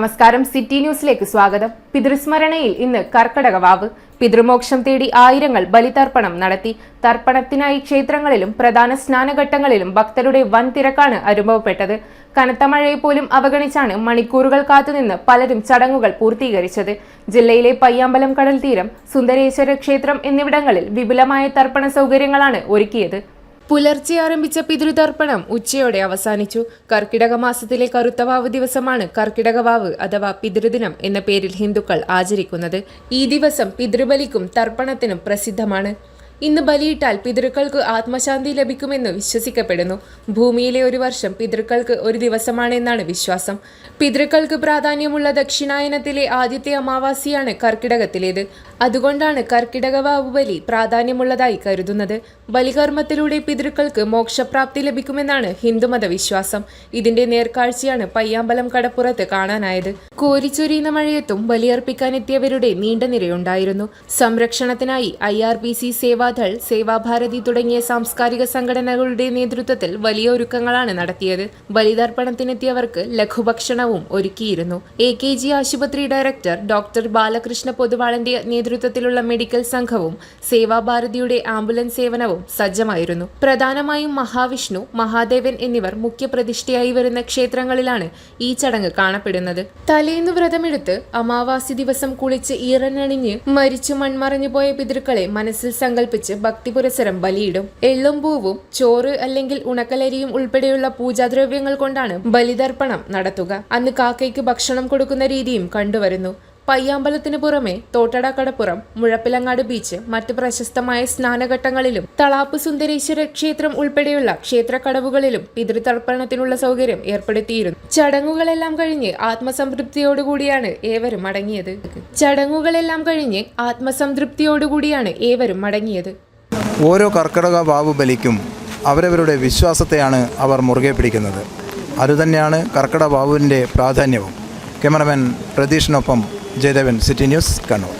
നമസ്കാരം, സിറ്റി ന്യൂസിലേക്ക് സ്വാഗതം. പിതൃസ്മരണയിൽ ഇന്ന് കർക്കടക വാവ്. പിതൃമോക്ഷം തേടി ആയിരങ്ങൾ ബലിതർപ്പണം നടത്തി. തർപ്പണത്തിനായി ക്ഷേത്രങ്ങളിലും പ്രധാന സ്നാനഘട്ടങ്ങളിലും ഭക്തരുടെ വൻ തിരക്കാണ് അനുഭവപ്പെട്ടത്. കനത്ത മഴയെ പോലും അവഗണിച്ചാണ് മണിക്കൂറുകൾ കാത്തുനിന്ന് പലരും ചടങ്ങുകൾ പൂർത്തീകരിച്ചത്. ജില്ലയിലെ പയ്യാമ്പലം കടൽ തീരം, സുന്ദരേശ്വര ക്ഷേത്രം എന്നിവിടങ്ങളിൽ വിപുലമായ തർപ്പണ സൗകര്യങ്ങളാണ് ഒരുക്കിയത്. പുലർച്ചെ ആരംഭിച്ച പിതൃതർപ്പണം ഉച്ചയോടെ അവസാനിച്ചു. കർക്കിടക മാസത്തിലെ കറുത്തവാവ് ദിവസമാണ് കർക്കിടകവാവ് അഥവാ പിതൃദിനം എന്ന പേരിൽ ഹിന്ദുക്കൾ ആചരിക്കുന്നത്. ഈ ദിവസം പിതൃബലിക്കും തർപ്പണത്തിനും പ്രസിദ്ധമാണ്. ഇന്ന് ബലിയിട്ടാൽ പിതൃക്കൾക്ക് ആത്മശാന്തി ലഭിക്കുമെന്ന് വിശ്വസിക്കപ്പെടുന്നു. ഭൂമിയിലെ ഒരു വർഷം പിതൃക്കൾക്ക് ഒരു ദിവസമാണെന്നാണ് വിശ്വാസം. പിതൃക്കൾക്ക് പ്രാധാന്യമുള്ള ദക്ഷിണായനത്തിലെ ആദ്യത്തെ അമാവാസിയാണ് കർക്കിടകത്തിലേത്. അതുകൊണ്ടാണ് കർക്കിടകവാവ് ബലി പ്രാധാന്യമുള്ളതായി കരുതുന്നത്. ബലികർമ്മത്തിലൂടെ പിതൃക്കൾക്ക് മോക്ഷപ്രാപ്തി ലഭിക്കുമെന്നാണ് ഹിന്ദുമത വിശ്വാസം. ഇതിന്റെ നേർക്കാഴ്ചയാണ് പയ്യാമ്പലം കടപ്പുറത്ത് കാണാനായത്. കോരിച്ചൊരിയുന്ന മഴയത്തും ബലിയർപ്പിക്കാനെത്തിയവരുടെ നീണ്ട നിരയുണ്ടായിരുന്നു. സംരക്ഷണത്തിനായി IRPC, സേവാദൾ, സേവാഭാരതി തുടങ്ങിയ സാംസ്കാരിക സംഘടനകളുടെ നേതൃത്വത്തിൽ വലിയ ഒരുക്കങ്ങളാണ് നടത്തിയത്. ബലിതർപ്പണത്തിനെത്തിയവർക്ക് ലഘുഭക്ഷണവും ഒരുക്കിയിരുന്നു. AKG ആശുപത്രി ഡയറക്ടർ ഡോക്ടർ ബാലകൃഷ്ണ പൊതുവാളന്റെ നേതൃത്വത്തിലുള്ള മെഡിക്കൽ സംഘവും സേവാഭാരതിയുടെ ആംബുലൻസ് സേവനവും സജ്ജമായിരുന്നു. പ്രധാനമായും മഹാവിഷ്ണു, മഹാദേവൻ എന്നിവർ മുഖ്യപ്രതിഷ്ഠയായി വരുന്ന ക്ഷേത്രങ്ങളിലാണ് ഈ ചടങ്ങ് കാണപ്പെടുന്നത്. തലേന്ന് വ്രതമെടുത്ത് അമാവാസി ദിവസം കുളിച്ച് ഈറനണിഞ്ഞ് മരിച്ചു മൺമറഞ്ഞു പോയ പിതൃക്കളെ മനസ്സിൽ സങ്കല്പിച്ച് ഭക്തിപുരസരം ബലിയിടും. എള്ളും പൂവും ചോറ് അല്ലെങ്കിൽ ഉണക്കലരിയും ഉൾപ്പെടെയുള്ള പൂജാദ്രവ്യങ്ങൾ കൊണ്ടാണ് ബലിതർപ്പണം നടത്തുക. അന്ന് കാക്കയ്ക്ക് ഭക്ഷണം കൊടുക്കുന്ന രീതിയും കണ്ടുവരുന്നു. പയ്യാമ്പലത്തിന് പുറമെ തോട്ടട കടപ്പുറം, മുഴപ്പിലങ്ങാട് ബീച്ച്, മറ്റ് പ്രശസ്തമായ സ്നാനഘട്ടങ്ങളിലും തളാപ്പ് സുന്ദരേശ്വര ക്ഷേത്രം ഉൾപ്പെടെയുള്ള ക്ഷേത്രക്കടവുകളിലും പിതൃതർപ്പണത്തിനുള്ള സൗകര്യം ഏർപ്പെടുത്തിയിരുന്നു. ചടങ്ങുകളെല്ലാം കഴിഞ്ഞ് ആത്മസംതൃപ്തിയോടുകൂടിയാണ് ഏവരും മടങ്ങിയത്. ഓരോ കർക്കിടക വാവ് ബലിക്കും അവരവരുടെ വിശ്വാസത്തെയാണ് അവർ മുറുകെ പിടിക്കുന്നത്. അതുതന്നെയാണ് കർക്കിടക വാവുവിൻ്റെ പ്രാധാന്യവും. ക്യാമറമാൻ പ്രതീഷിനൊപ്പം ജയദേവൻ, സിറ്റി ന്യൂസ്, കണ്ണൂർ.